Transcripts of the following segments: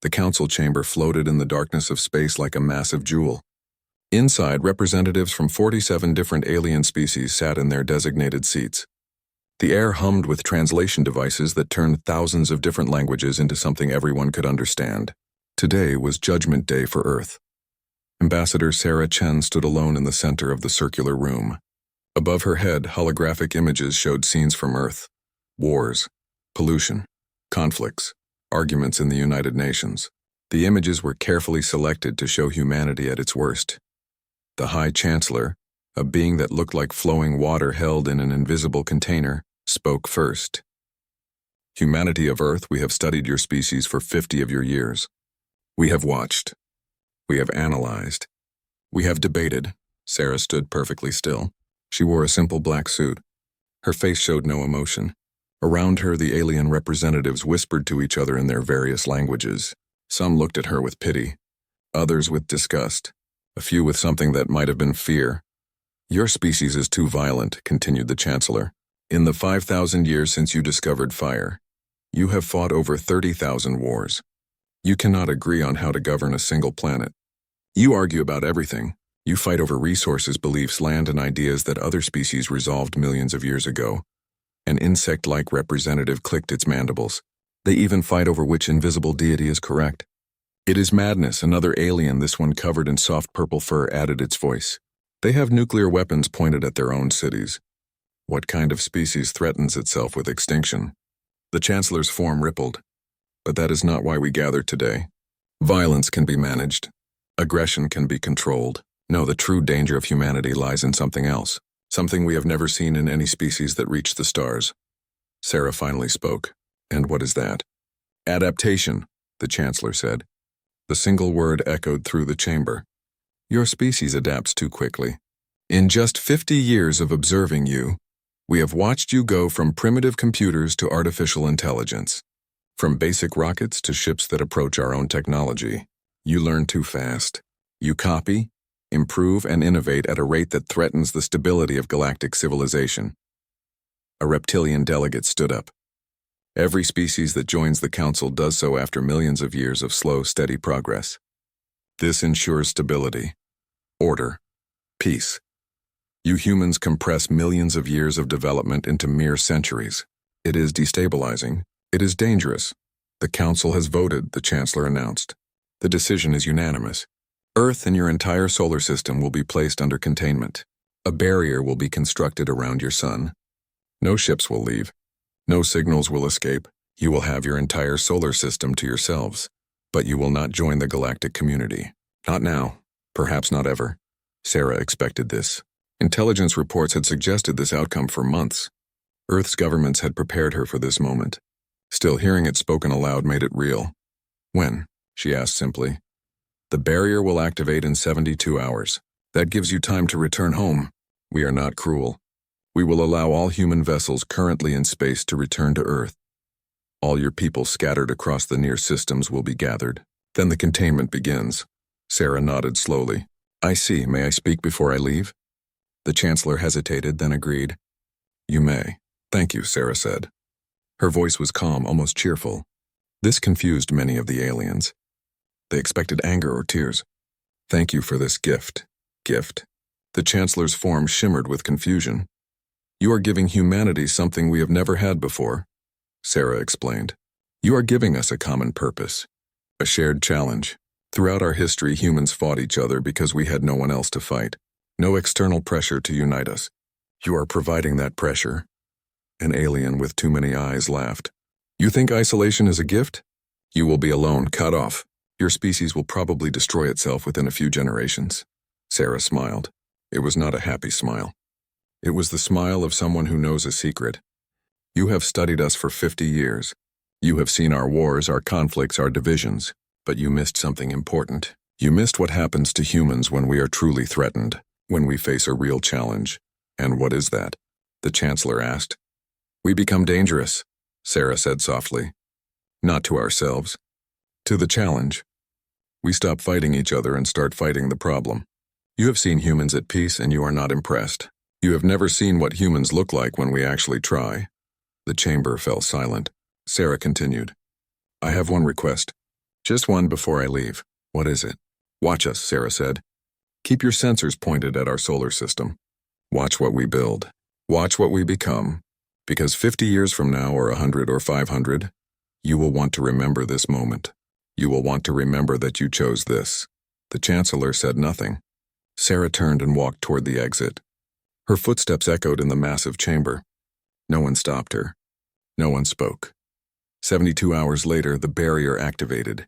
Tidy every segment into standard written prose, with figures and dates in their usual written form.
The council chamber floated in the darkness of space like a massive jewel. Inside, representatives from 47 different alien species sat in their designated seats. The air hummed with translation devices that turned thousands of different languages into something everyone could understand. Today was Judgment Day for Earth. Ambassador Sarah Chen stood alone in the center of the circular room. Above her head, holographic images showed scenes from Earth. Wars, pollution, conflicts, arguments in the United Nations. The images were carefully selected to show humanity at its worst. The High Chancellor, a being that looked like flowing water held in an invisible container, spoke first. Humanity of Earth, we have studied your species for 50 of your years. We have watched. We have analyzed. We have debated. Sarah stood perfectly still. She wore a simple black suit. Her face showed no emotion. Around her, the alien representatives whispered to each other in their various languages. Some looked at her with pity, others with disgust, a few with something that might have been fear. Your species is too violent, continued the Chancellor. In the 5,000 years since you discovered fire, you have fought over 30,000 wars. You cannot agree on how to govern a single planet. You argue about everything. You fight over resources, beliefs, land, and ideas that other species resolved millions of years ago. An insect-like representative clicked its mandibles. They even fight over which invisible deity is correct. It is madness, another alien, this one covered in soft purple fur, added its voice. They have nuclear weapons pointed at their own cities. What kind of species threatens itself with extinction? The Chancellor's form rippled. But that is not why we gathered today. Violence can be managed. Aggression can be controlled. No, the true danger of humanity lies in something else. Something we have never seen in any species that reached the stars. Sarah finally spoke. And what is that? Adaptation, the Chancellor said. The single word echoed through the chamber. Your species adapts too quickly. In just 50 years of observing you, we have watched you go from primitive computers to artificial intelligence. From basic rockets to ships that approach our own technology. You learn too fast. You copy, improve, and innovate at a rate that threatens the stability of galactic civilization. A reptilian delegate stood up. Every species that joins the Council does so after millions of years of slow, steady progress. This ensures stability, order, peace. You humans compress millions of years of development into mere centuries. It is destabilizing. It is dangerous. The Council has voted, the Chancellor announced. The decision is unanimous. Earth and your entire solar system will be placed under containment. A barrier will be constructed around your sun. No ships will leave. No signals will escape. You will have your entire solar system to yourselves. But you will not join the galactic community. Not now. Perhaps not ever. Sarah expected this. Intelligence reports had suggested this outcome for months. Earth's governments had prepared her for this moment. Still, hearing it spoken aloud made it real. When? She asked simply. The barrier will activate in 72 hours. That gives you time to return home. We are not cruel. We will allow all human vessels currently in space to return to Earth. All your people scattered across the near systems will be gathered. Then the containment begins. Sarah nodded slowly. I see. May I speak before I leave? The Chancellor hesitated, then agreed. You may. Thank you, Sarah said. Her voice was calm, almost cheerful. This confused many of the aliens. They expected anger or tears. Thank you for this gift. Gift. The Chancellor's form shimmered with confusion. You are giving humanity something we have never had before, Sarah explained. You are giving us a common purpose, a shared challenge. Throughout our history, humans fought each other because we had no one else to fight. No external pressure to unite us. You are providing that pressure. An alien with too many eyes laughed. You think isolation is a gift? You will be alone, cut off. Your species will probably destroy itself within a few generations. Sarah smiled. It was not a happy smile. It was the smile of someone who knows a secret. You have studied us for 50 years. You have seen our wars, our conflicts, our divisions. But you missed something important. You missed what happens to humans when we are truly threatened, when we face a real challenge. And what is that? The Chancellor asked. We become dangerous, Sarah said softly. Not to ourselves. To the challenge. We stop fighting each other and start fighting the problem. You have seen humans at peace and you are not impressed. You have never seen what humans look like when we actually try. The chamber fell silent. Sarah continued. I have one request. Just one before I leave. What is it? Watch us, Sarah said. Keep your sensors pointed at our solar system. Watch what we build. Watch what we become. Because 50 years from now, or 100 or 500, you will want to remember this moment. You will want to remember that you chose this. The Chancellor said nothing. Sarah turned and walked toward the exit. Her footsteps echoed in the massive chamber. No one stopped her. No one spoke. 72 hours later, the barrier activated.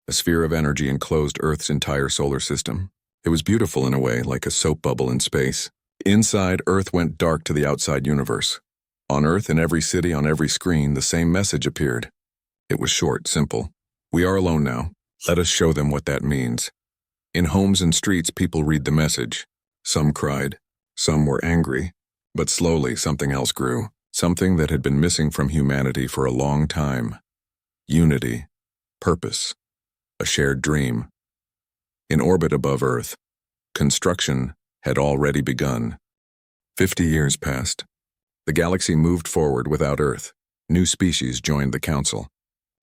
A sphere of energy enclosed Earth's entire solar system. It was beautiful in a way, like a soap bubble in space. Inside, Earth went dark to the outside universe. On Earth, in every city, on every screen, the same message appeared. It was short, simple. We are alone now. Let us show them what that means. In homes and streets, people read the message. Some cried. Some were angry. But slowly, something else grew. Something that had been missing from humanity for a long time. Unity. Purpose. A shared dream. In orbit above Earth, construction had already begun. 50 years passed. The galaxy moved forward without Earth. New species joined the Council.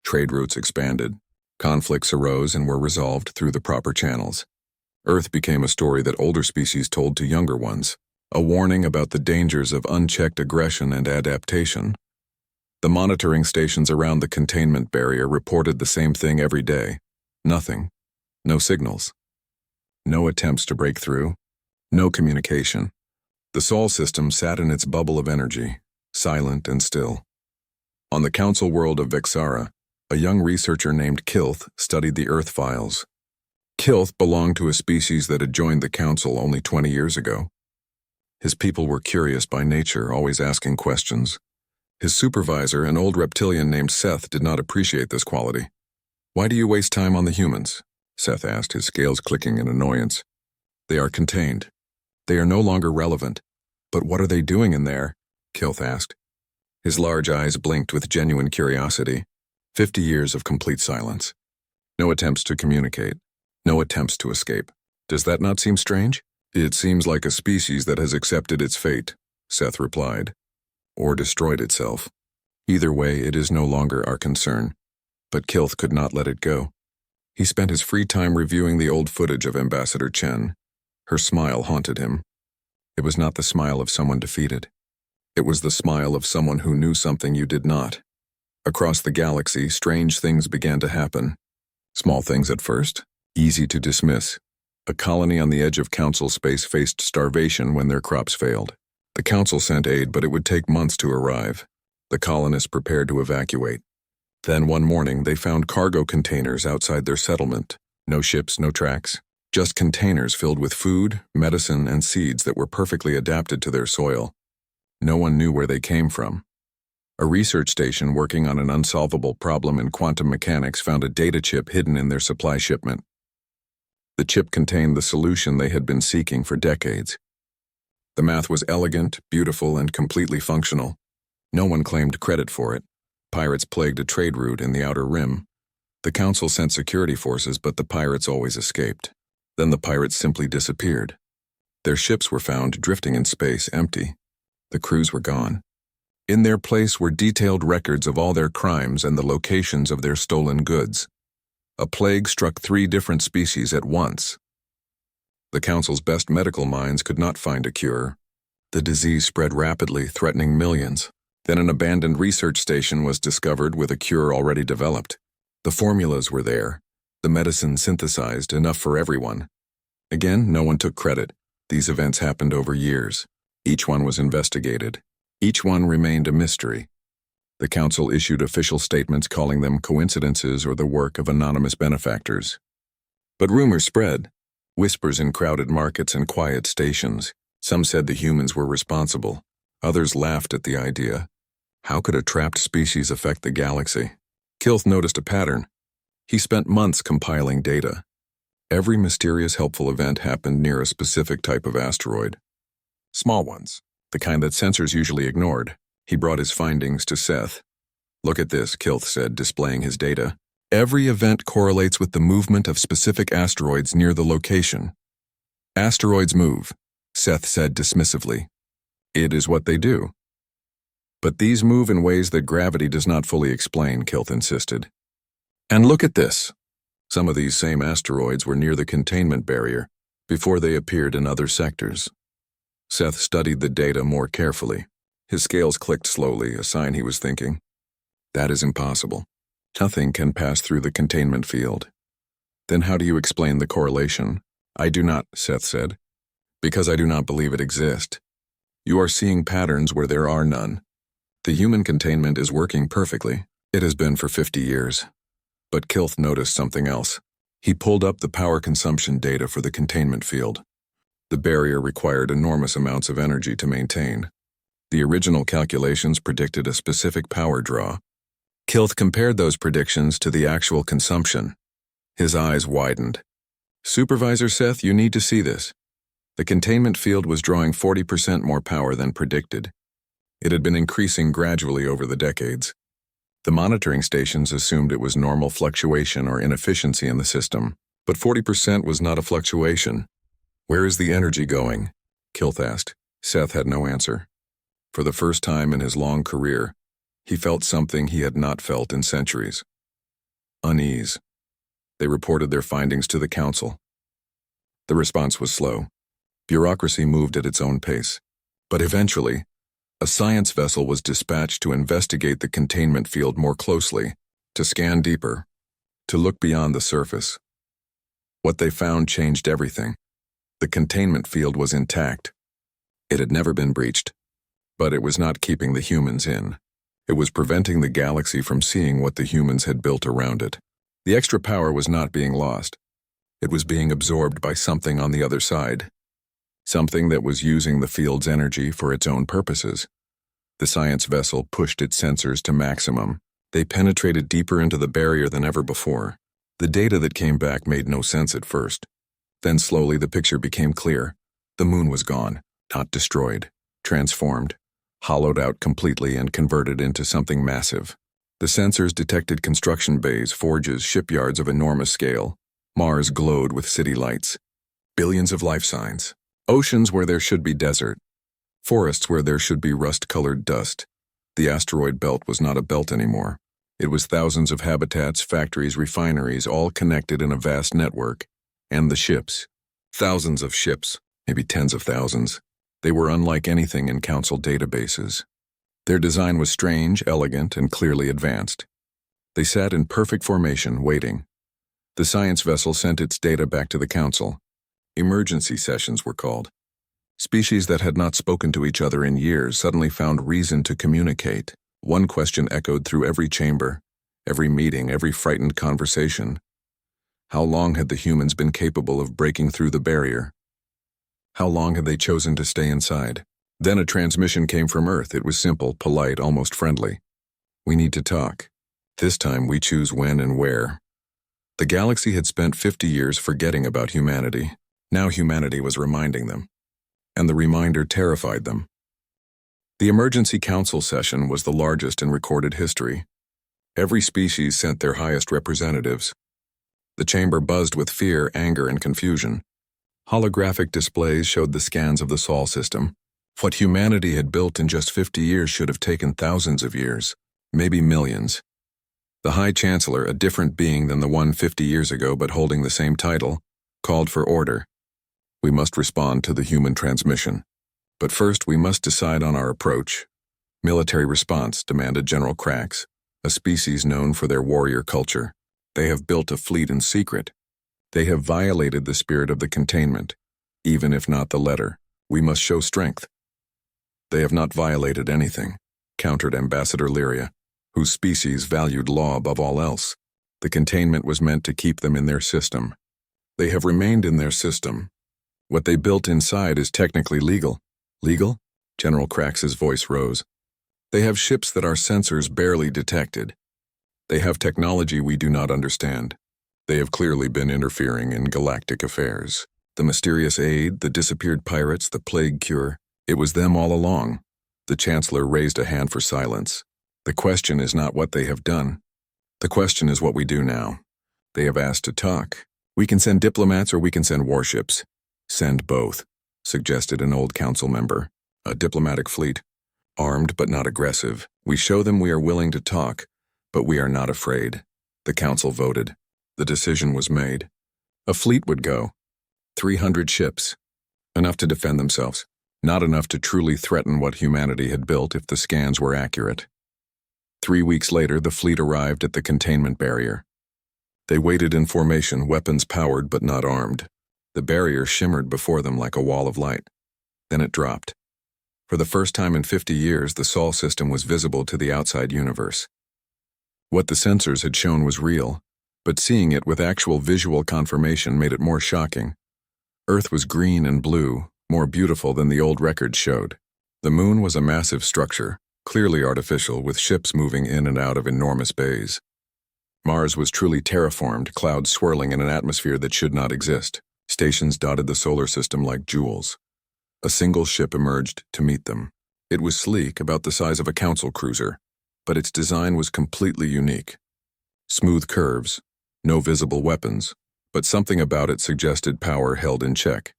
Trade routes expanded. Conflicts arose and were resolved through the proper channels. Earth became a story that older species told to younger ones, a warning about the dangers of unchecked aggression and adaptation. The monitoring stations around the containment barrier reported the same thing every day. Nothing. No signals. No attempts to break through. No communication. The Sol system sat in its bubble of energy, silent and still. On the council world of Vexara, a young researcher named Kilth studied the Earth files. Kilth belonged to a species that had joined the council only 20 years ago. His people were curious by nature, always asking questions. His supervisor, an old reptilian named Seth, did not appreciate this quality. "Why do you waste time on the humans?" Seth asked, his scales clicking in annoyance. "They are contained. They are no longer relevant." "But what are they doing in there?" Kilth asked. His large eyes blinked with genuine curiosity. 50 years of complete silence. No attempts to communicate. No attempts to escape. "Does that not seem strange?" "It seems like a species that has accepted its fate," Seth replied. "Or destroyed itself. Either way, it is no longer our concern." But Kilth could not let it go. He spent his free time reviewing the old footage of Ambassador Chen. Her smile haunted him. It was not the smile of someone defeated. It was the smile of someone who knew something you did not. Across the galaxy, strange things began to happen. Small things at first, easy to dismiss. A colony on the edge of Council space faced starvation when their crops failed. The Council sent aid, but it would take months to arrive. The colonists prepared to evacuate. Then one morning, they found cargo containers outside their settlement. No ships, no tracks. Just containers filled with food, medicine, and seeds that were perfectly adapted to their soil. No one knew where they came from. A research station working on an unsolvable problem in quantum mechanics found a data chip hidden in their supply shipment. The chip contained the solution they had been seeking for decades. The math was elegant, beautiful, and completely functional. No one claimed credit for it. Pirates plagued a trade route in the Outer Rim. The Council sent security forces, but the pirates always escaped. Then the pirates simply disappeared. Their ships were found drifting in space, empty. The crews were gone. In their place were detailed records of all their crimes and the locations of their stolen goods. A plague struck 3 different species at once. The Council's best medical minds could not find a cure. The disease spread rapidly, threatening millions. Then an abandoned research station was discovered with a cure already developed. The formulas were there. The medicine synthesized, enough for everyone. Again, no one took credit. These events happened over years. Each one was investigated. Each one remained a mystery. The Council issued official statements calling them coincidences or the work of anonymous benefactors. But rumors spread. Whispers in crowded markets and quiet stations. Some said the humans were responsible. Others laughed at the idea. How could a trapped species affect the galaxy? Kilth noticed a pattern. He spent months compiling data. Every mysterious helpful event happened near a specific type of asteroid. Small ones, the kind that sensors usually ignored. He brought his findings to Seth. "Look at this," Kilth said, displaying his data. "Every event correlates with the movement of specific asteroids near the location." "Asteroids move," Seth said dismissively. "It is what they do." "But these move in ways that gravity does not fully explain," Kilth insisted. "And look at this." Some of these same asteroids were near the containment barrier before they appeared in other sectors. Seth studied the data more carefully. His scales clicked slowly, a sign he was thinking. That is impossible. Nothing can pass through the containment field. Then how do you explain the correlation? I do not, Seth said. Because I do not believe it exists. You are seeing patterns where there are none. The human containment is working perfectly. It has been for 50 years. But Kilth noticed something else. He pulled up the power consumption data for the containment field. The barrier required enormous amounts of energy to maintain. The original calculations predicted a specific power draw. Kilth compared those predictions to the actual consumption. His eyes widened. Supervisor Seth, you need to see this. The containment field was drawing 40% more power than predicted. It had been increasing gradually over the decades. The monitoring stations assumed it was normal fluctuation or inefficiency in the system, but 40% was not a fluctuation. Where is the energy going? Kilth asked. Seth had no answer. For the first time in his long career, he felt something he had not felt in centuries. Unease. They reported their findings to the council. The response was slow. Bureaucracy moved at its own pace. But eventually, a science vessel was dispatched to investigate the containment field more closely, to scan deeper, to look beyond the surface. What they found changed everything. The containment field was intact. It had never been breached. But it was not keeping the humans in. It was preventing the galaxy from seeing what the humans had built around it. The extra power was not being lost. It was being absorbed by something on the other side. Something that was using the field's energy for its own purposes. The science vessel pushed its sensors to maximum. They penetrated deeper into the barrier than ever before. The data that came back made no sense at first. Then slowly the picture became clear. The moon was gone, not destroyed, transformed, hollowed out completely and converted into something massive. The sensors detected construction bays, forges, shipyards of enormous scale. Mars glowed with city lights. Billions of life signs. Oceans where there should be desert. Forests where there should be rust-colored dust. The asteroid belt was not a belt anymore. It was thousands of habitats, factories, refineries, all connected in a vast network. And the ships. Thousands of ships, maybe tens of thousands. They were unlike anything in Council databases. Their design was strange, elegant, and clearly advanced. They sat in perfect formation, waiting. The science vessel sent its data back to the Council. Emergency sessions were called. Species that had not spoken to each other in years suddenly found reason to communicate. One question echoed through every chamber, every meeting, every frightened conversation. How long had the humans been capable of breaking through the barrier? How long had they chosen to stay inside? Then a transmission came from Earth. It was simple, polite, almost friendly. We need to talk. This time we choose when and where. The galaxy had spent 50 years forgetting about humanity. Now humanity was reminding them. And the reminder terrified them. The emergency council session was the largest in recorded history. Every species sent their highest representatives. The chamber buzzed with fear, anger, and confusion. Holographic displays showed the scans of the Sol system. What humanity had built in just 50 years should have taken thousands of years, maybe millions. The High Chancellor, a different being than the one 50 years ago but holding the same title, called for order. We must respond to the human transmission. But first we must decide on our approach. Military response, demanded General Krax, a species known for their warrior culture. They have built a fleet in secret. They have violated the spirit of the containment. Even if not the letter, we must show strength. They have not violated anything, countered Ambassador Lyria, whose species valued law above all else. The containment was meant to keep them in their system. They have remained in their system. What they built inside is technically legal. Legal? General Krax's voice rose. They have ships that our sensors barely detected. They have technology we do not understand. They have clearly been interfering in galactic affairs. The mysterious aid, the disappeared pirates, the plague cure, it was them all along. The Chancellor raised a hand for silence. The question is not what they have done. The question is what we do now. They have asked to talk. We can send diplomats or we can send warships. Send both, suggested an old council member. A diplomatic fleet. Armed but not aggressive. We show them we are willing to talk, but we are not afraid. The council voted. The decision was made. A fleet would go. 300 ships. Enough to defend themselves. Not enough to truly threaten what humanity had built if the scans were accurate. 3 weeks later, the fleet arrived at the containment barrier. They waited in formation, weapons powered but not armed. The barrier shimmered before them like a wall of light. Then it dropped. For the first time in 50 years, the Sol system was visible to the outside universe. What the sensors had shown was real, but seeing it with actual visual confirmation made it more shocking. Earth was green and blue, more beautiful than the old records showed. The moon was a massive structure, clearly artificial, with ships moving in and out of enormous bays. Mars was truly terraformed, clouds swirling in an atmosphere that should not exist. Stations dotted the solar system like jewels. A single ship emerged to meet them. It was sleek, about the size of a council cruiser, but its design was completely unique. Smooth curves, no visible weapons, but something about it suggested power held in check.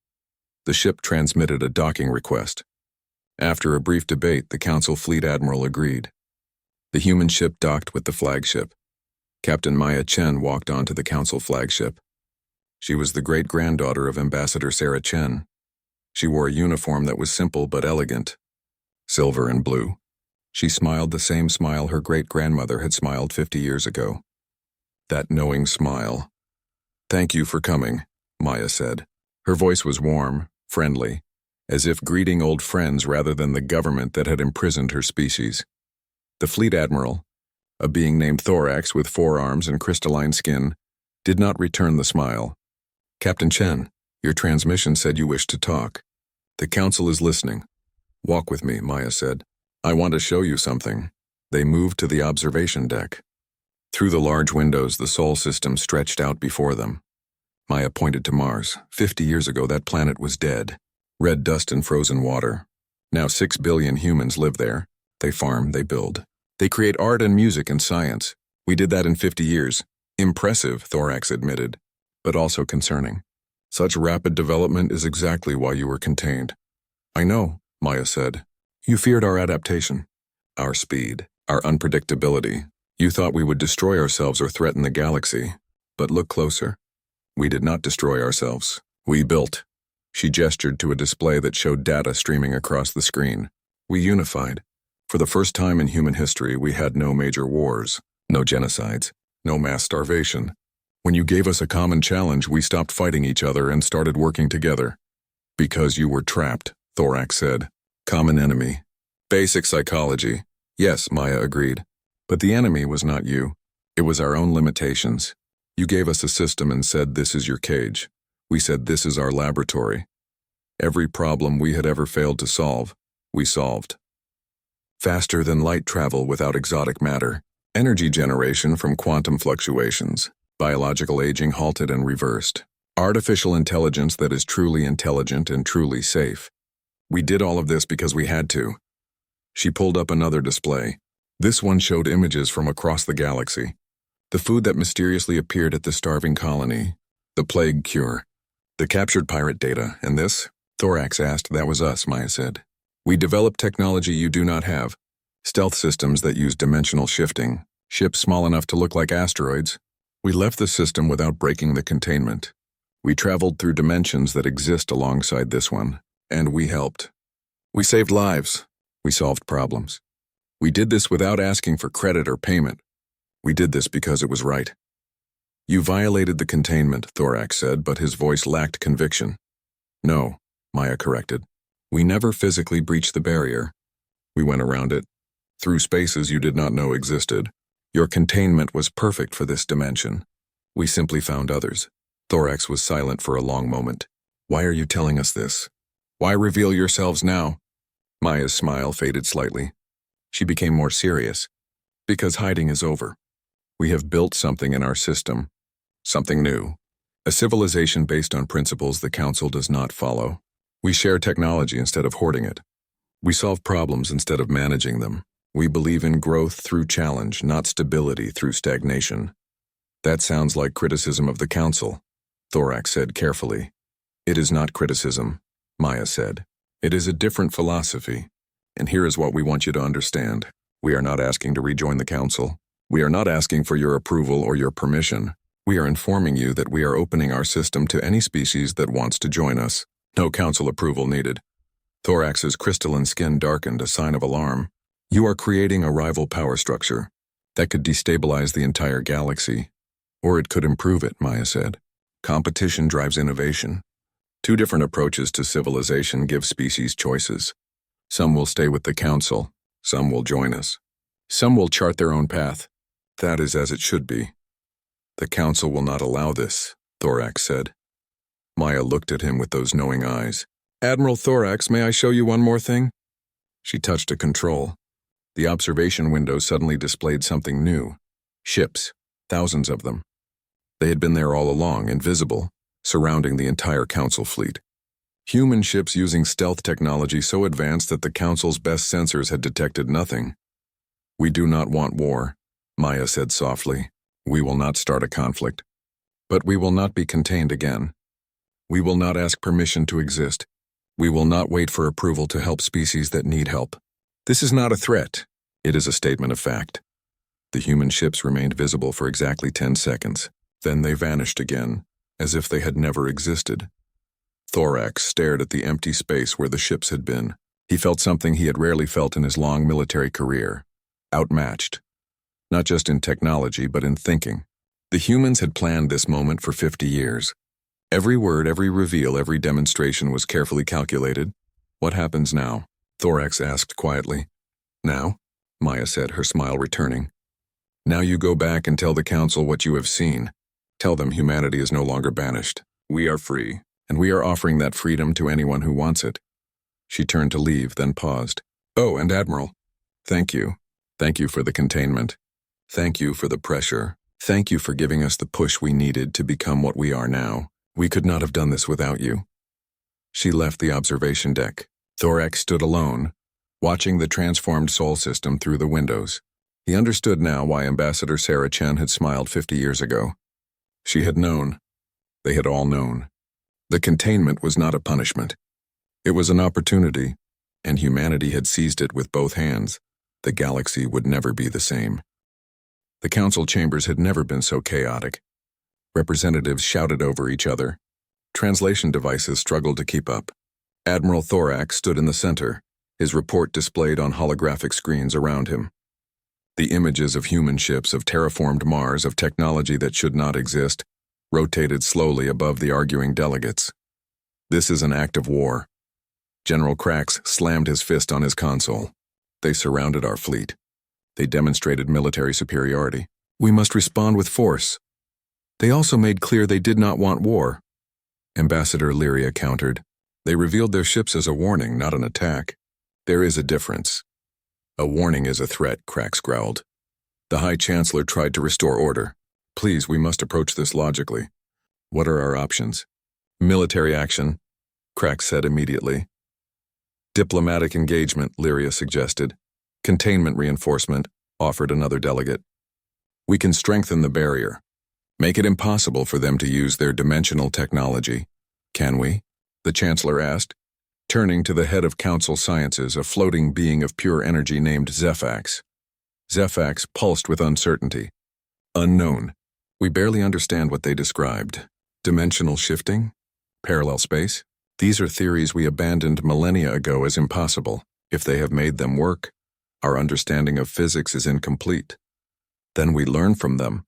The ship transmitted a docking request. After a brief debate, the council fleet admiral agreed. The human ship docked with the flagship. Captain Maya Chen walked onto the council flagship. She was the great-granddaughter of Ambassador Sarah Chen. She wore a uniform that was simple but elegant, silver and blue. She smiled the same smile her great-grandmother had smiled 50 years ago. That knowing smile. "Thank you for coming," Maya said. Her voice was warm, friendly, as if greeting old friends rather than the government that had imprisoned her species. The fleet admiral, a being named Thorax with 4 arms and crystalline skin, did not return the smile. "Captain Chen, your transmission said you wished to talk. The council is listening." "Walk with me," Maya said. "I want to show you something." They moved to the observation deck. Through the large windows, the Sol system stretched out before them. Maya pointed to Mars. 50 years ago, that planet was dead. Red dust and frozen water. Now 6 billion humans live there. They farm, they build. They create art and music and science. We did that in 50 years. Impressive, Thorax admitted, but also concerning. Such rapid development is exactly why you were contained. "I know," Maya said. "You feared our adaptation, our speed, our unpredictability. You thought we would destroy ourselves or threaten the galaxy. But look closer. We did not destroy ourselves. We built." She gestured to a display that showed data streaming across the screen. "We unified. For the first time in human history, we had no major wars, no genocides, no mass starvation. When you gave us a common challenge, we stopped fighting each other and started working together." "Because you were trapped," Thorax said. "Common enemy. Basic psychology." "Yes," Maya agreed. "But the enemy was not you. It was our own limitations. You gave us a system and said, 'This is your cage.' We said, 'This is our laboratory.' Every problem we had ever failed to solve, we solved. Faster than light travel without exotic matter, energy generation from quantum fluctuations, biological aging halted and reversed, artificial intelligence that is truly intelligent and truly safe. We did all of this because we had to." She pulled up another display. This one showed images from across the galaxy. The food that mysteriously appeared at the starving colony, the plague cure, the captured pirate data, and this? Thorax asked. "That was us," Maya said. "We developed technology you do not have. Stealth systems that use dimensional shifting, ships small enough to look like asteroids. We left the system without breaking the containment. We traveled through dimensions that exist alongside this one, and we helped. We saved lives. We solved problems. We did this without asking for credit or payment. We did this because it was right." "You violated the containment," Thorax said, but his voice lacked conviction. "No," Maya corrected. "We never physically breached the barrier. We went around it, through spaces you did not know existed. Your containment was perfect for this dimension. We simply found others." Thorax was silent for a long moment. "Why are you telling us this? Why reveal yourselves now?" Maya's smile faded slightly. She became more serious. "Because hiding is over. We have built something in our system. Something new. A civilization based on principles the Council does not follow. We share technology instead of hoarding it. We solve problems instead of managing them. We believe in growth through challenge, not stability through stagnation." "That sounds like criticism of the Council," Thorax said carefully. "It is not criticism," Maya said. "It is a different philosophy. And here is what we want you to understand. We are not asking to rejoin the Council. We are not asking for your approval or your permission. We are informing you that we are opening our system to any species that wants to join us. No council approval needed. Thorax's crystalline skin darkened, a sign of alarm. You are creating a rival power structure that could destabilize the entire galaxy. Or it could improve it, Maya said. Competition drives innovation. Two different approaches to civilization give species choices. Some will stay with the council. Some will join us. Some will chart their own path. That is as it should be. The council will not allow this, Thorax said. Maya looked at him with those knowing eyes. Admiral Thorax, may I show you one more thing? She touched a control. The observation window suddenly displayed something new. Ships, thousands of them. They had been there all along, invisible, surrounding the entire council fleet. Human ships using stealth technology so advanced that the council's best sensors had detected nothing. We do not want war, Maya said softly. We will not start a conflict. But we will not be contained again. We will not ask permission to exist. We will not wait for approval to help species that need help. This is not a threat. It is a statement of fact. The human ships remained visible for exactly 10 seconds. Then they vanished again, as if they had never existed. Thorax stared at the empty space where the ships had been. He felt something he had rarely felt in his long military career. Outmatched. Not just in technology, but in thinking. The humans had planned this moment for 50 years. Every word, every reveal, every demonstration was carefully calculated. What happens now? Thorax asked quietly. Now? Maya said, her smile returning. Now you go back and tell the council what you have seen. Tell them humanity is no longer banished. We are free, and we are offering that freedom to anyone who wants it. She turned to leave, then paused. Oh, and Admiral, thank you. Thank you for the containment. Thank you for the pressure. Thank you for giving us the push we needed to become what we are now. We could not have done this without you. She left the observation deck. Thorax stood alone, watching the transformed Sol system through the windows. He understood now why Ambassador Sarah Chen had smiled 50 years ago. She had known. They had all known. The containment was not a punishment. It was an opportunity, and humanity had seized it with both hands. The galaxy would never be the same. The council chambers had never been so chaotic. Representatives shouted over each other. Translation devices struggled to keep up. Admiral Thorax stood in the center, his report displayed on holographic screens around him. The images of human ships, of terraformed Mars, of technology that should not exist, rotated slowly above the arguing delegates. This is an act of war. General Krax slammed his fist on his console. They surrounded our fleet. They demonstrated military superiority. We must respond with force. They also made clear they did not want war. Ambassador Lyria countered. They revealed their ships as a warning, not an attack. There is a difference. A warning is a threat, Krax growled. The High Chancellor tried to restore order. Please, we must approach this logically. What are our options? Military action, Krax said immediately. Diplomatic engagement, Lyria suggested. Containment reinforcement, offered another delegate. We can strengthen the barrier. Make it impossible for them to use their dimensional technology. Can we? The Chancellor asked, turning to the head of Council Sciences, a floating being of pure energy named Zephax. Zephax pulsed with uncertainty. Unknown. We barely understand what they described. Dimensional shifting? Parallel space? These are theories we abandoned millennia ago as impossible. If they have made them work, our understanding of physics is incomplete. Then we learn from them,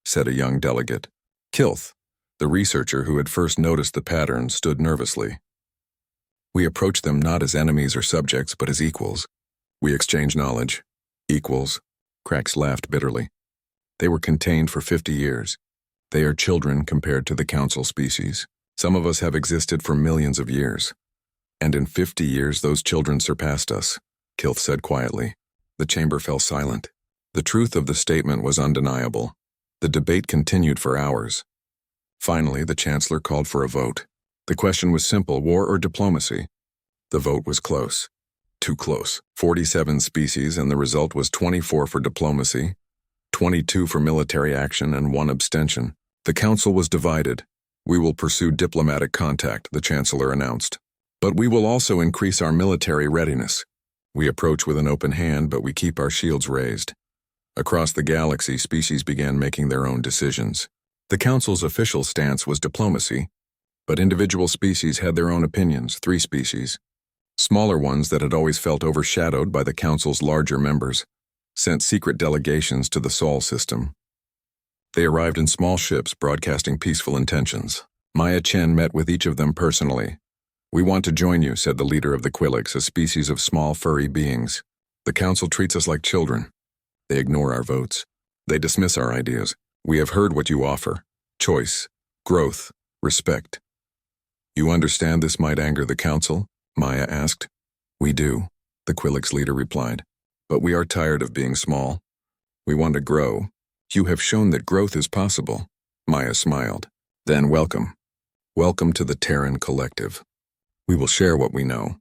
said a young delegate. Kilth, the researcher who had first noticed the pattern, stood nervously. We approach them not as enemies or subjects, but as equals. We exchange knowledge. Equals. Krax laughed bitterly. They were contained for 50 years. They are children compared to the council species. Some of us have existed for millions of years. And in 50 years, those children surpassed us, Kilth said quietly. The chamber fell silent. The truth of the statement was undeniable. The debate continued for hours. Finally, the Chancellor called for a vote. The question was simple, war or diplomacy? The vote was close. Too close. 47 species, and the result was 24 for diplomacy, 22 for military action, and 1 abstention. The council was divided. We will pursue diplomatic contact, the Chancellor announced. But we will also increase our military readiness. We approach with an open hand, but we keep our shields raised. Across the galaxy, species began making their own decisions. The Council's official stance was diplomacy, but individual species had their own opinions, 3 species. Smaller ones that had always felt overshadowed by the Council's larger members sent secret delegations to the Sol system. They arrived in small ships broadcasting peaceful intentions. Maya Chen met with each of them personally. "We want to join you," said the leader of the Quilix, a species of small furry beings. "The Council treats us like children. They ignore our votes. They dismiss our ideas. We have heard what you offer. Choice, growth, respect." "You understand this might anger the Council?" Maya asked. "We do," the Quilix leader replied. "But we are tired of being small. We want to grow. You have shown that growth is possible." Maya smiled. "Then welcome. Welcome to the Terran Collective. We will share what we know.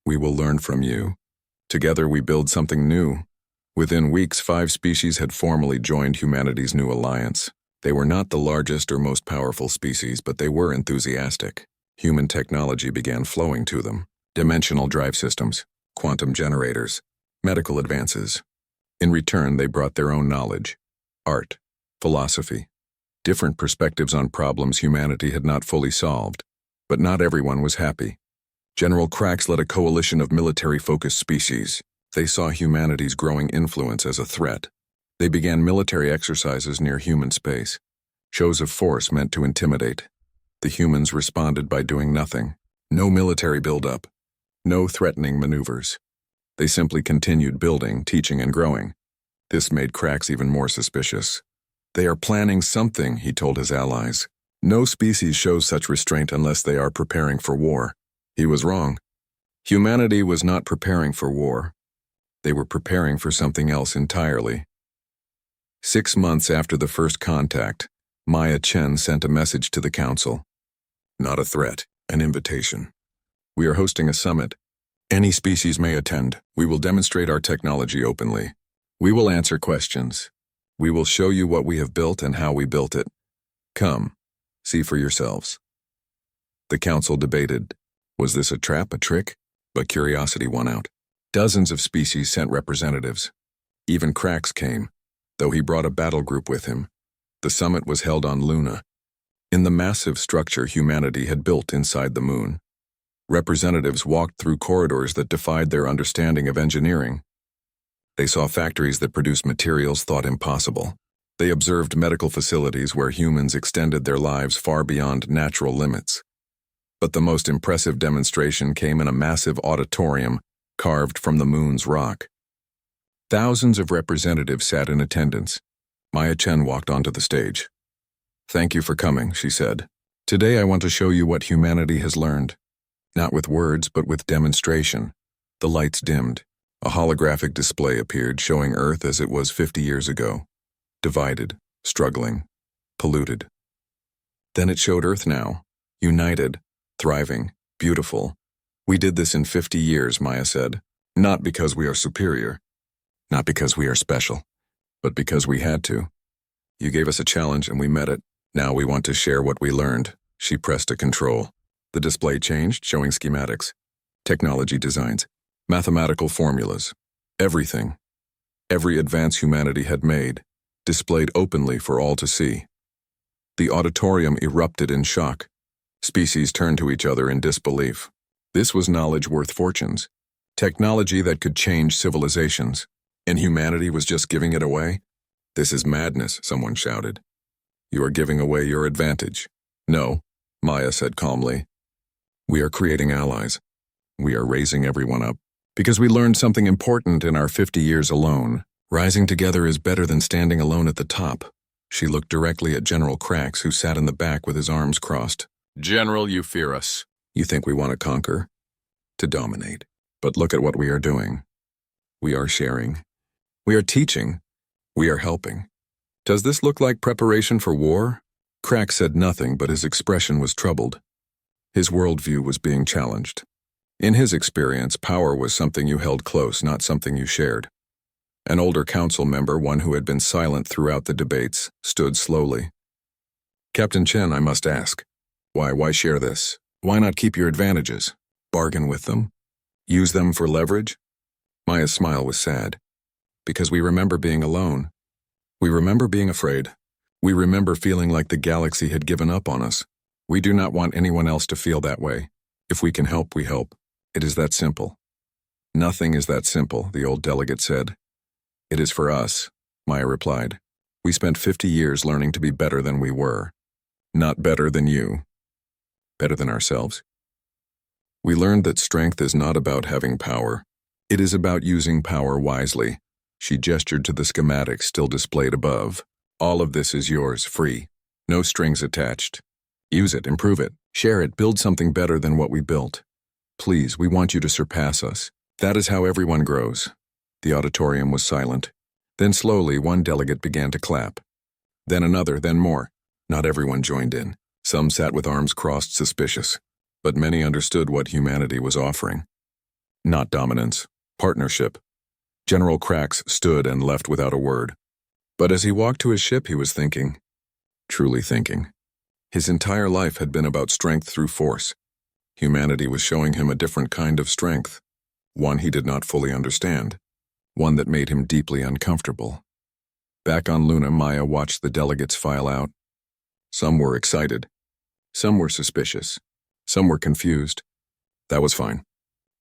We will learn from you. Together we build something new." Within weeks, 5 species had formally joined humanity's new alliance. They were not the largest or most powerful species, but they were enthusiastic. Human technology began flowing to them. Dimensional drive systems, quantum generators, medical advances. In return, they brought their own knowledge, art, philosophy, different perspectives on problems humanity had not fully solved. But not everyone was happy. General Krax led a coalition of military-focused species. They saw humanity's growing influence as a threat. They began military exercises near human space. Shows of force meant to intimidate. The humans responded by doing nothing. No military buildup. No threatening maneuvers. They simply continued building, teaching, and growing. This made Krax even more suspicious. "They are planning something," he told his allies. "No species shows such restraint unless they are preparing for war." He was wrong. Humanity was not preparing for war. They were preparing for something else entirely. 6 months after the first contact, Maya Chen sent a message to the Council. "Not a threat, an invitation. We are hosting a summit. Any species may attend. We will demonstrate our technology openly. We will answer questions. We will show you what we have built and how we built it. Come, see for yourselves." The Council debated. Was this a trap, a trick? But curiosity won out. Dozens of species sent representatives. Even Krax came, though he brought a battle group with him. The summit was held on Luna, in the massive structure humanity had built inside the moon. Representatives walked through corridors that defied their understanding of engineering. They saw factories that produced materials thought impossible. They observed medical facilities where humans extended their lives far beyond natural limits. But the most impressive demonstration came in a massive auditorium carved from the moon's rock. Thousands of representatives sat in attendance. Maya Chen walked onto the stage. "Thank you for coming," she said. "Today I want to show you what humanity has learned. Not with words, but with demonstration." The lights dimmed. A holographic display appeared showing Earth as it was 50 years ago. Divided, struggling, polluted. Then it showed Earth now, united, thriving, beautiful. "We did this in 50 years, Maya said. Not because we are superior. Not because we are special. But because we had to. You gave us a challenge and we met it. Now we want to share what we learned." She pressed a control. The display changed, showing schematics, technology designs, mathematical formulas. Everything. Every advance humanity had made, displayed openly for all to see. The auditorium erupted in shock. Species turned to each other in disbelief. This was knowledge worth fortunes. Technology that could change civilizations. And humanity was just giving it away? "This is madness," someone shouted. "You are giving away your advantage." "No," Maya said calmly. "We are creating allies. We are raising everyone up. Because we learned something important in our 50 years alone. Rising together is better than standing alone at the top." She looked directly at General Krax, who sat in the back with his arms crossed. "General, you fear us. You think we want to conquer? To dominate. But look at what we are doing. We are sharing. We are teaching. We are helping. Does this look like preparation for war?" Krax said nothing, but his expression was troubled. His worldview was being challenged. In his experience, power was something you held close, not something you shared. An older council member, one who had been silent throughout the debates, stood slowly. "Captain Chen, I must ask. Why share this? Why not keep your advantages? Bargain with them? Use them for leverage?" Maya's smile was sad. "Because we remember being alone. We remember being afraid. We remember feeling like the galaxy had given up on us. We do not want anyone else to feel that way. If we can help, we help. It is that simple. Nothing is that simple, the old delegate said. It is for us, Maya replied. We spent 50 years learning to be better than we were. Not better than you. Better than ourselves. We learned that strength is not about having power. It is about using power wisely. She gestured to the schematic still displayed above. All of this is yours, free. No strings attached. Use it, improve it, share it, build something better than what we built. Please, we want you to surpass us. That is how everyone grows. The auditorium was silent. Then slowly one delegate began to clap. Then another, then more. Not everyone joined in. Some sat with arms crossed, suspicious. But many understood what humanity was offering. Not dominance, partnership. General Krax stood and left without a word. But as he walked to his ship, he was thinking. Truly thinking. His entire life had been about strength through force. Humanity was showing him a different kind of strength. One he did not fully understand. One that made him deeply uncomfortable. Back on Luna, Maya watched the delegates file out. Some were excited. Some were suspicious. Some were confused. That was fine.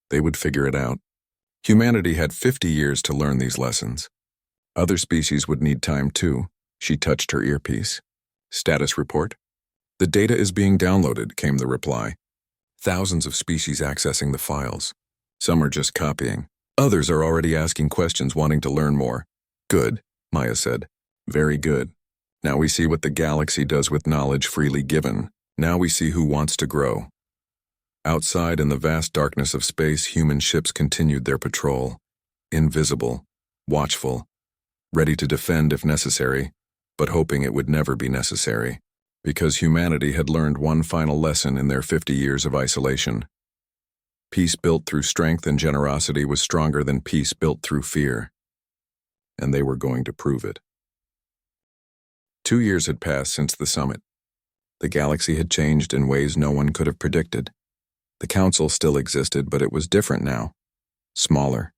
They would figure it out. Humanity had 50 years to learn these lessons. Other species would need time too. She touched her earpiece. Status report? The data is being downloaded, came the reply. Thousands of species accessing the files. Some are just copying. Others are already asking questions, wanting to learn more. Good, Maya said. Very good. Now we see what the galaxy does with knowledge freely given. Now we see who wants to grow. Outside in the vast darkness of space, human ships continued their patrol. Invisible, watchful, ready to defend if necessary, but hoping it would never be necessary, because humanity had learned one final lesson in their 50 years of isolation. Peace built through strength and generosity was stronger than peace built through fear. And they were going to prove it. 2 years had passed since the summit. The galaxy had changed in ways no one could have predicted. The council still existed, but it was different now. Smaller.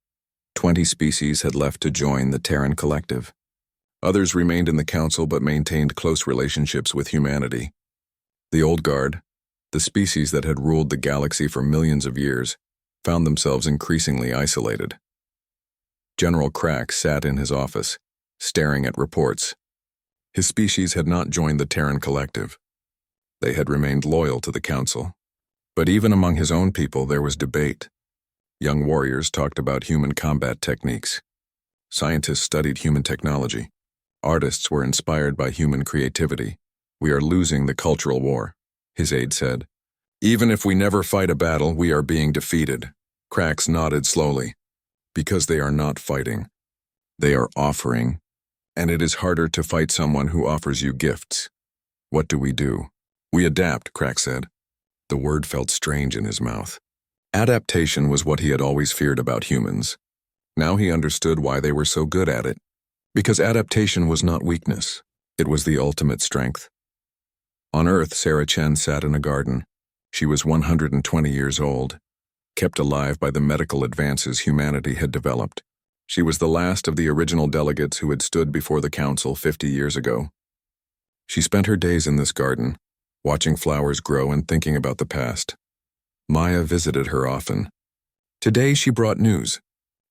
20 species had left to join the Terran collective. Others remained in the council but maintained close relationships with humanity. The old guard, the species that had ruled the galaxy for millions of years, found themselves increasingly isolated. General Krax sat in his office, staring at reports. His species had not joined the Terran collective. They had remained loyal to the council. But even among his own people there was debate. Young warriors talked about human combat techniques. Scientists studied human technology. Artists were inspired by human creativity. We are losing the cultural war, his aide said. Even if we never fight a battle, we are being defeated. Krax nodded slowly. Because they are not fighting. They are offering. And it is harder to fight someone who offers you gifts. What do? We adapt, Krax said. The word felt strange in his mouth. Adaptation was what he had always feared about humans. Now he understood why they were so good at it. Because adaptation was not weakness. It was the ultimate strength. On Earth, Sarah Chen sat in a garden. She was 120 years old, kept alive by the medical advances humanity had developed. She was the last of the original delegates who had stood before the council 50 years ago. She spent her days in this garden, watching flowers grow and thinking about the past. Maya visited her often. Today she brought news.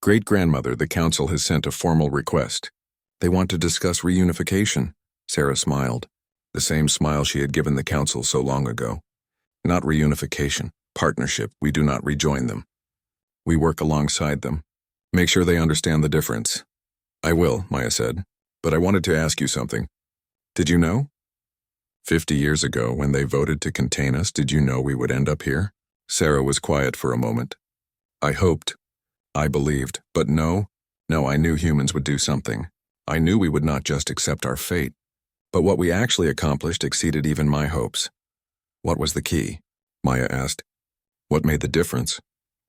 Great-grandmother, the council has sent a formal request. They want to discuss reunification. Sarah smiled, the same smile she had given the council so long ago. Not reunification, partnership. We do not rejoin them. We work alongside them. Make sure they understand the difference. I will, Maya said, but I wanted to ask you something. Did you know? 50 years ago, when they voted to contain us, did you know we would end up here? Sarah was quiet for a moment. I hoped. I believed. But no, I knew humans would do something. I knew we would not just accept our fate. But what we actually accomplished exceeded even my hopes. What was the key? Maya asked. What made the difference?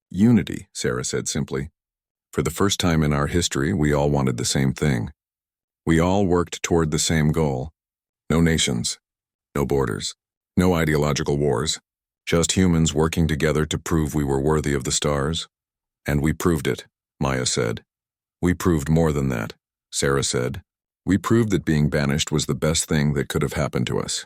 Unity, Sarah said simply. For the first time in our history, we all wanted the same thing. We all worked toward the same goal. No nations. No borders. No ideological wars. Just humans working together to prove we were worthy of the stars. And we proved it, Maya said. We proved more than that, Sarah said. We proved that being banished was the best thing that could have happened to us.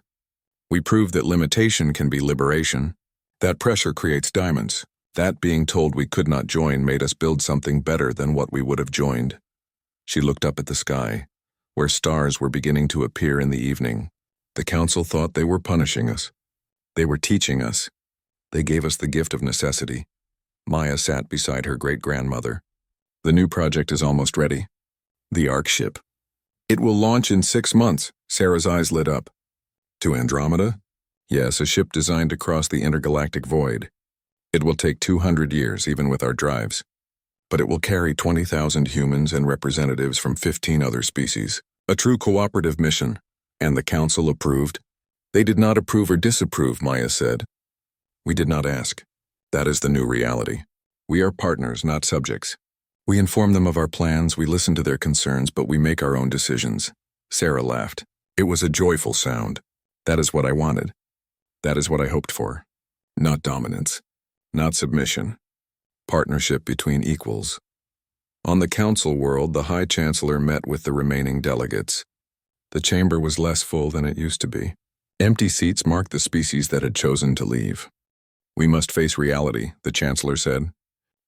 We proved that limitation can be liberation, that pressure creates diamonds, that being told we could not join made us build something better than what we would have joined. She looked up at the sky, where stars were beginning to appear in the evening. The council thought they were punishing us. They were teaching us. They gave us the gift of necessity. Maya sat beside her great-grandmother. The new project is almost ready. The Ark ship. It will launch in 6 months. Sarah's eyes lit up. To Andromeda? Yes, a ship designed to cross the intergalactic void. It will take 200 years, even with our drives. But it will carry 20,000 humans and representatives from 15 other species. A true cooperative mission. And the council approved? They did not approve or disapprove, Maya said. We did not ask. That is the new reality. We are partners, not subjects. We inform them of our plans, we listen to their concerns, but we make our own decisions. Sarah laughed. It was a joyful sound. That is what I wanted. That is what I hoped for. Not dominance. Not submission. Partnership between equals. On the council world, the High Chancellor met with the remaining delegates. The chamber was less full than it used to be. Empty seats marked the species that had chosen to leave. We must face reality, the Chancellor said.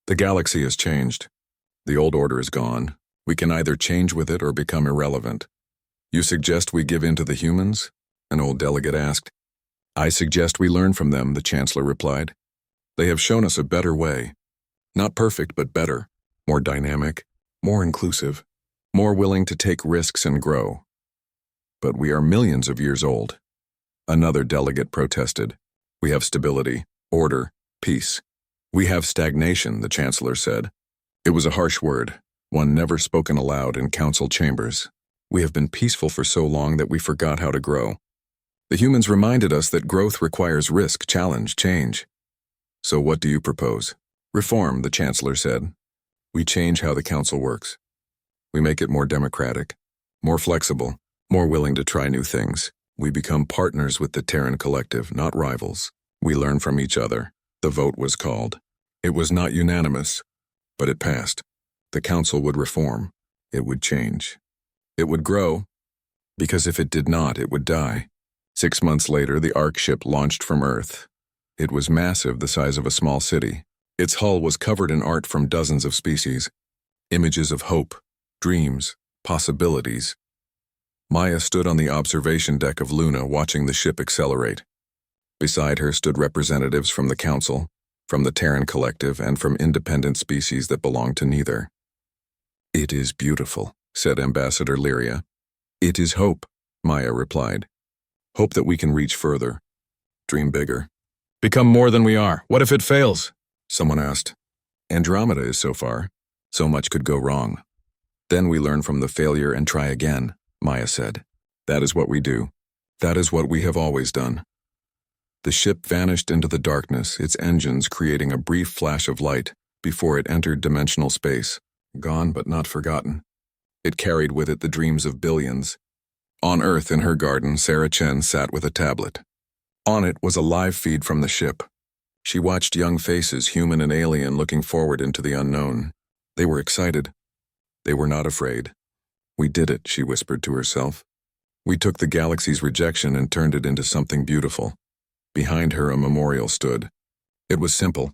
The galaxy has changed. The old order is gone. We can either change with it or become irrelevant. You suggest we give in to the humans? An old delegate asked. I suggest we learn from them, the Chancellor replied. They have shown us a better way. Not perfect, but better. More dynamic, more inclusive, more willing to take risks and grow. But we are millions of years old. Another delegate protested. We have stability, order, peace. We have stagnation, the Chancellor said. It was a harsh word, one never spoken aloud in council chambers. We have been peaceful for so long that we forgot how to grow. The humans reminded us that growth requires risk, challenge, change. So what do you propose? Reform, the Chancellor said. We change how the council works. We make it more democratic, more flexible, more willing to try new things. We become partners with the Terran collective, not rivals. We learn from each other. The vote was called. It was not unanimous, but it passed. The council would reform. It would change. It would grow, because if it did not, it would die. 6 months later, the Ark ship launched from Earth. It was massive, the size of a small city. Its hull was covered in art from dozens of species. Images of hope, dreams, possibilities. Maya stood on the observation deck of Luna watching the ship accelerate. Beside her stood representatives from the council, from the Terran collective, and from independent species that belonged to neither. It is beautiful, said Ambassador Lyria. It is hope, Maya replied. Hope that we can reach further. Dream bigger. Become more than we are. What if it fails? Someone asked. Andromeda is so far. So much could go wrong. Then we learn from the failure and try again, Maya said. That is what we do. That is what we have always done. The ship vanished into the darkness, its engines creating a brief flash of light before it entered dimensional space, gone but not forgotten. It carried with it the dreams of billions. On Earth, in her garden, Sarah Chen sat with a tablet. On it was a live feed from the ship. She watched young faces, human and alien, looking forward into the unknown. They were excited. They were not afraid. We did it, she whispered to herself. We took the galaxy's rejection and turned it into something beautiful. Behind her, a memorial stood. It was simple,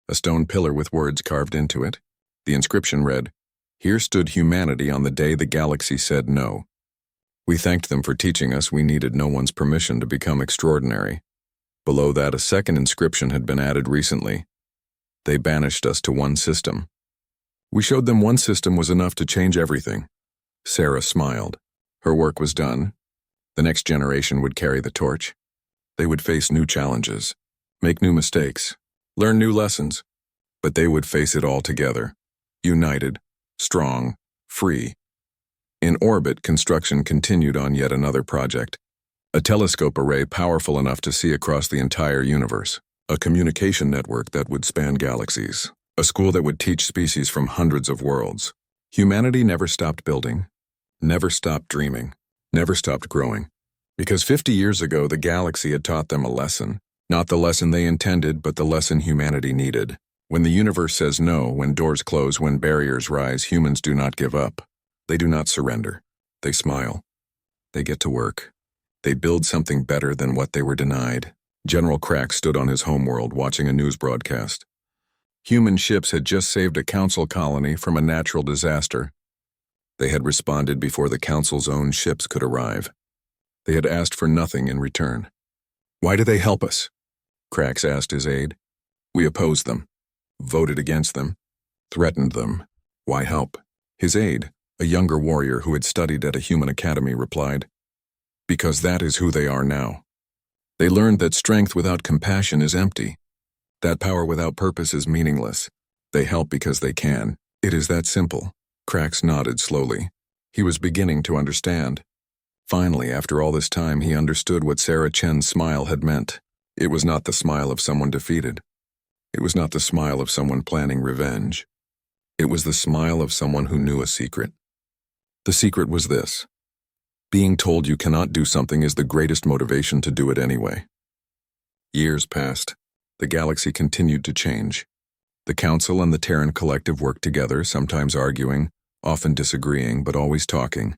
a stone pillar with words carved into it. The inscription read, "Here stood humanity on the day the galaxy said no." We thanked them for teaching us we needed no one's permission to become extraordinary. Below that, a second inscription had been added recently. They banished us to one system. We showed them one system was enough to change everything. Sarah smiled. Her work was done. The next generation would carry the torch. They would face new challenges, make new mistakes, learn new lessons, but they would face it all together, united, strong, free. In orbit, construction continued on yet another project. A telescope array powerful enough to see across the entire universe. A communication network that would span galaxies. A school that would teach species from hundreds of worlds. Humanity never stopped building, never stopped dreaming, never stopped growing. Because 50 years ago, the galaxy had taught them a lesson. Not the lesson they intended, but the lesson humanity needed. When the universe says no, when doors close, when barriers rise, humans do not give up. They do not surrender. They smile. They get to work. They build something better than what they were denied. General Crack stood on his homeworld watching a news broadcast. Human ships had just saved a council colony from a natural disaster. They had responded before the council's own ships could arrive. They had asked for nothing in return. Why do they help us? Crax asked his aide. We opposed them, voted against them, threatened them. Why help? His aide, a younger warrior who had studied at a human academy, replied, because that is who they are now. They learned that strength without compassion is empty. That power without purpose is meaningless. They help because they can. It is that simple. Crax nodded slowly. He was beginning to understand. Finally, after all this time, he understood what Sarah Chen's smile had meant. It was not the smile of someone defeated. It was not the smile of someone planning revenge. It was the smile of someone who knew a secret. The secret was this. Being told you cannot do something is the greatest motivation to do it anyway. Years passed. The galaxy continued to change. The Council and the Terran Collective worked together, sometimes arguing, often disagreeing, but always talking.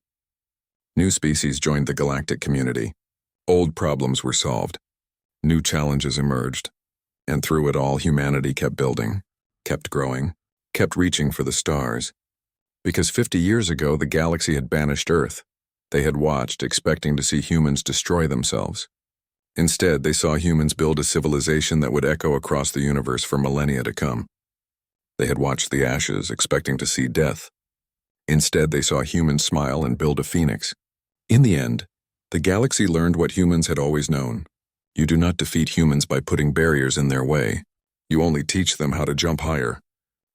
New species joined the galactic community. Old problems were solved. New challenges emerged. And through it all, humanity kept building, kept growing, kept reaching for the stars. Because 50 years ago, the galaxy had banished Earth. They had watched, expecting to see humans destroy themselves. Instead, they saw humans build a civilization that would echo across the universe for millennia to come. They had watched the ashes, expecting to see death. Instead, they saw humans smile and build a phoenix. In the end, the galaxy learned what humans had always known. You do not defeat humans by putting barriers in their way. You only teach them how to jump higher.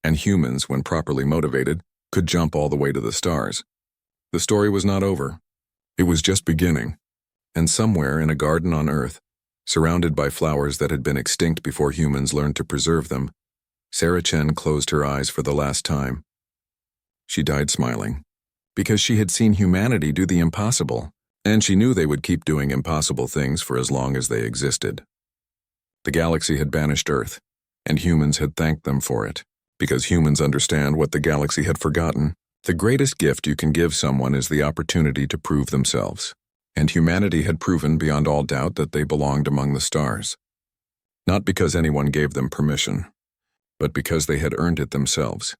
And humans, when properly motivated, could jump all the way to the stars. The story was not over. It was just beginning. And somewhere in a garden on Earth, surrounded by flowers that had been extinct before humans learned to preserve them, Sarah Chen closed her eyes for the last time. She died smiling, because she had seen humanity do the impossible, and she knew they would keep doing impossible things for as long as they existed. The galaxy had banished Earth, and humans had thanked them for it, because humans understand what the galaxy had forgotten. The greatest gift you can give someone is the opportunity to prove themselves, and humanity had proven beyond all doubt that they belonged among the stars. Not because anyone gave them permission, but because they had earned it themselves.